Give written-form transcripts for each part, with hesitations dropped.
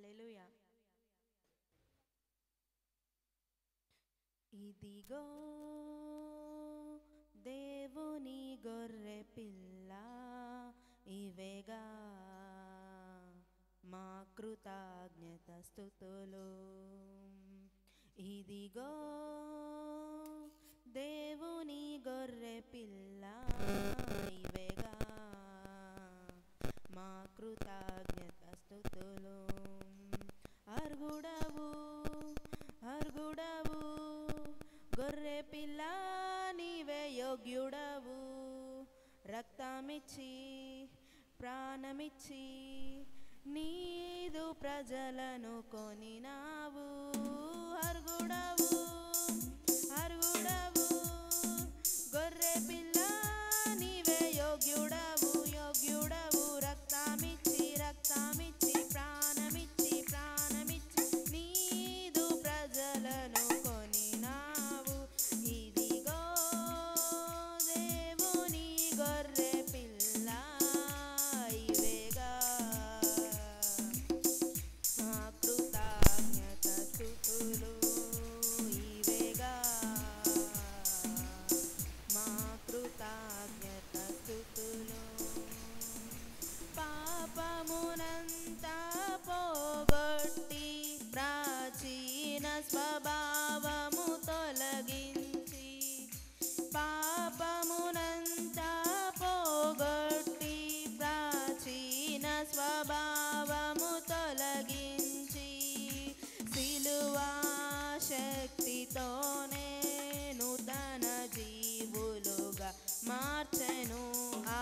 హల్లెలూయా. ఇదిగో దేవుని గొర్రె పిల్ల, ఇవేగా మా కృతజ్ఞత స్తుతులు. ఇదిగో దేవుని గొర్రె పిల్ల, ఇవేగా మా కృతజ్ఞత స్తుతులు. అర్గుడవు అర్గుడవు గొర్రె పిల్ల, నీవే యోగ్యుడవు. రక్తమిచ్చి ప్రాణమిచ్చి నీదు ప్రజలను కొనినావు. అర్గుడవు అర్గుడవు గొర్రె పిల్ల, నీవే యోగ్యుడవు యోగ్యుడవు. రక్తమిచ్చి రక్తమిచ్చి ప్రాణమిచ్చి ప్రాణమిచ్చి నీదు ప్రజలను కొనినావు. ఇదిగో దేవుని గొర్రె పిల్ల, ఇవేగా మా కృతజ్ఞత స్తుతులు. ఇవేగా మా కృతజ్ఞత స్తుతులు. పాపమునంతా పోగొట్టి ప్రాచీన స్వభావము తొలగించి, పాపమునంతా పోగొట్టి ప్రాచీన స్వభావము తొలగించి, సిలువా శక్తితోనే నూతన జీవులుగా మార్చెను. ఆ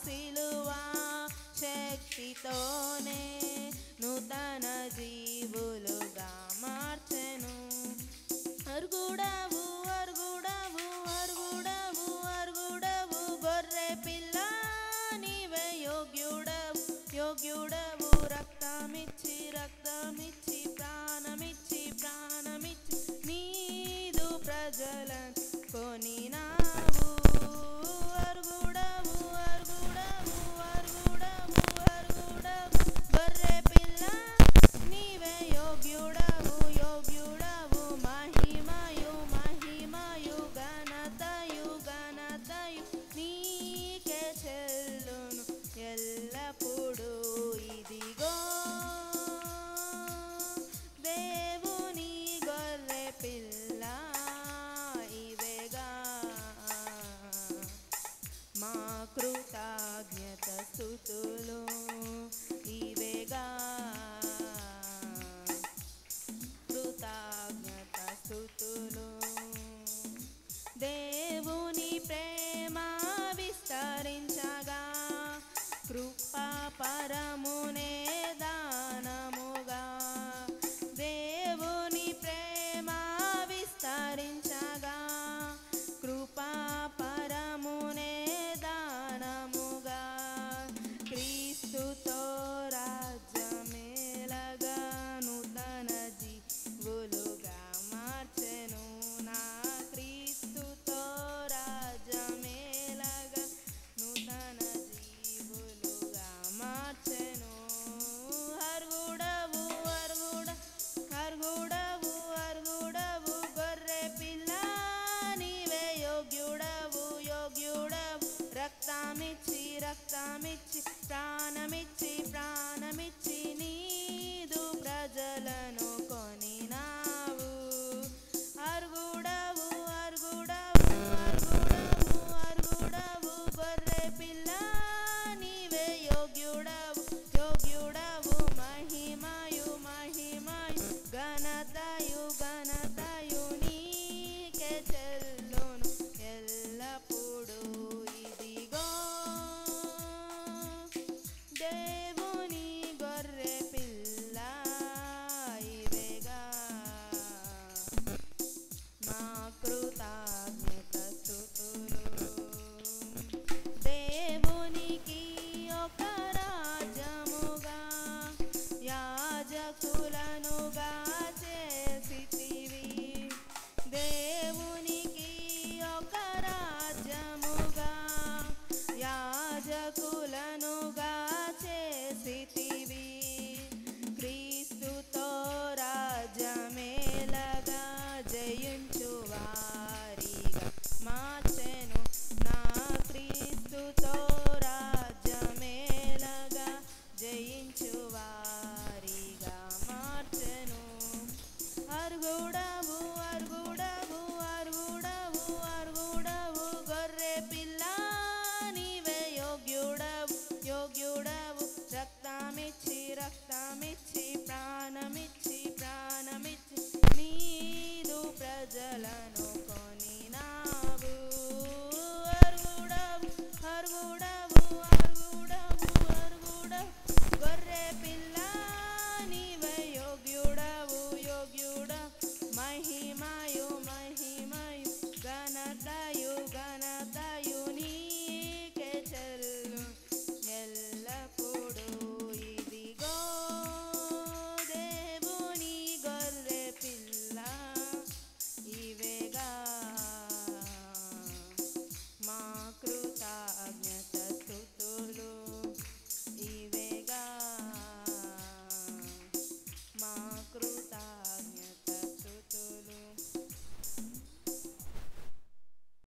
సిలువా శక్తితోనే నూతన జీవులుగా మార్చెను. అర్గుడవు అర్గుడవు అర్గుడవు అర్గుడవు గొర్రె పిల్ల, నీవే యోగ్యుడవు యోగ్యుడవు. రక్తమిచ్చి రక్తమిచ్చి ప్రాణమిచ్చి ప్రాణమిచ్చి నీదు ప్రజలను కొనినావు. అర్గుడవు అర్గుడవు అర్గుడవు అర్గుడవు గొర్రె పిల్ల, నీవే యోగ్యుడవు యోగ్యుడవు. మహిమయు మహిమయు ఘనతయు ఘనతయు నీకే చెల్లును ఎల్లప్పుడూ. ఇదిగో దేవుని గొర్రె పిల్ల, ఇవేగా మా కృతజ్ఞత స్తుతులు. ఇవేగా కృతజ్ఞత స్తుతులు. దేవుని ప్రేమ విస్తరించగా, కృపా పరమునే దానముగా. దేవుని ప్రేమ విస్తరించగా, కృపా పరమునే దానముగా. క్రీస్తుతో రాజ్యమేలగా నూతన జీవులుగా మార్చెను. నా క్రీస్తుతో రాజ్యమేలగా నూతన జీవులుగా మార్చెను. అర్గుడవు అర్గుడవు అర్గుడవు గొర్రె పిల్ల, నీవే యోగ్యుడవు యోగ్యుడవు. రక్తమిచ్చి రక్తమిచ్చి ప్రాణమిచ్చి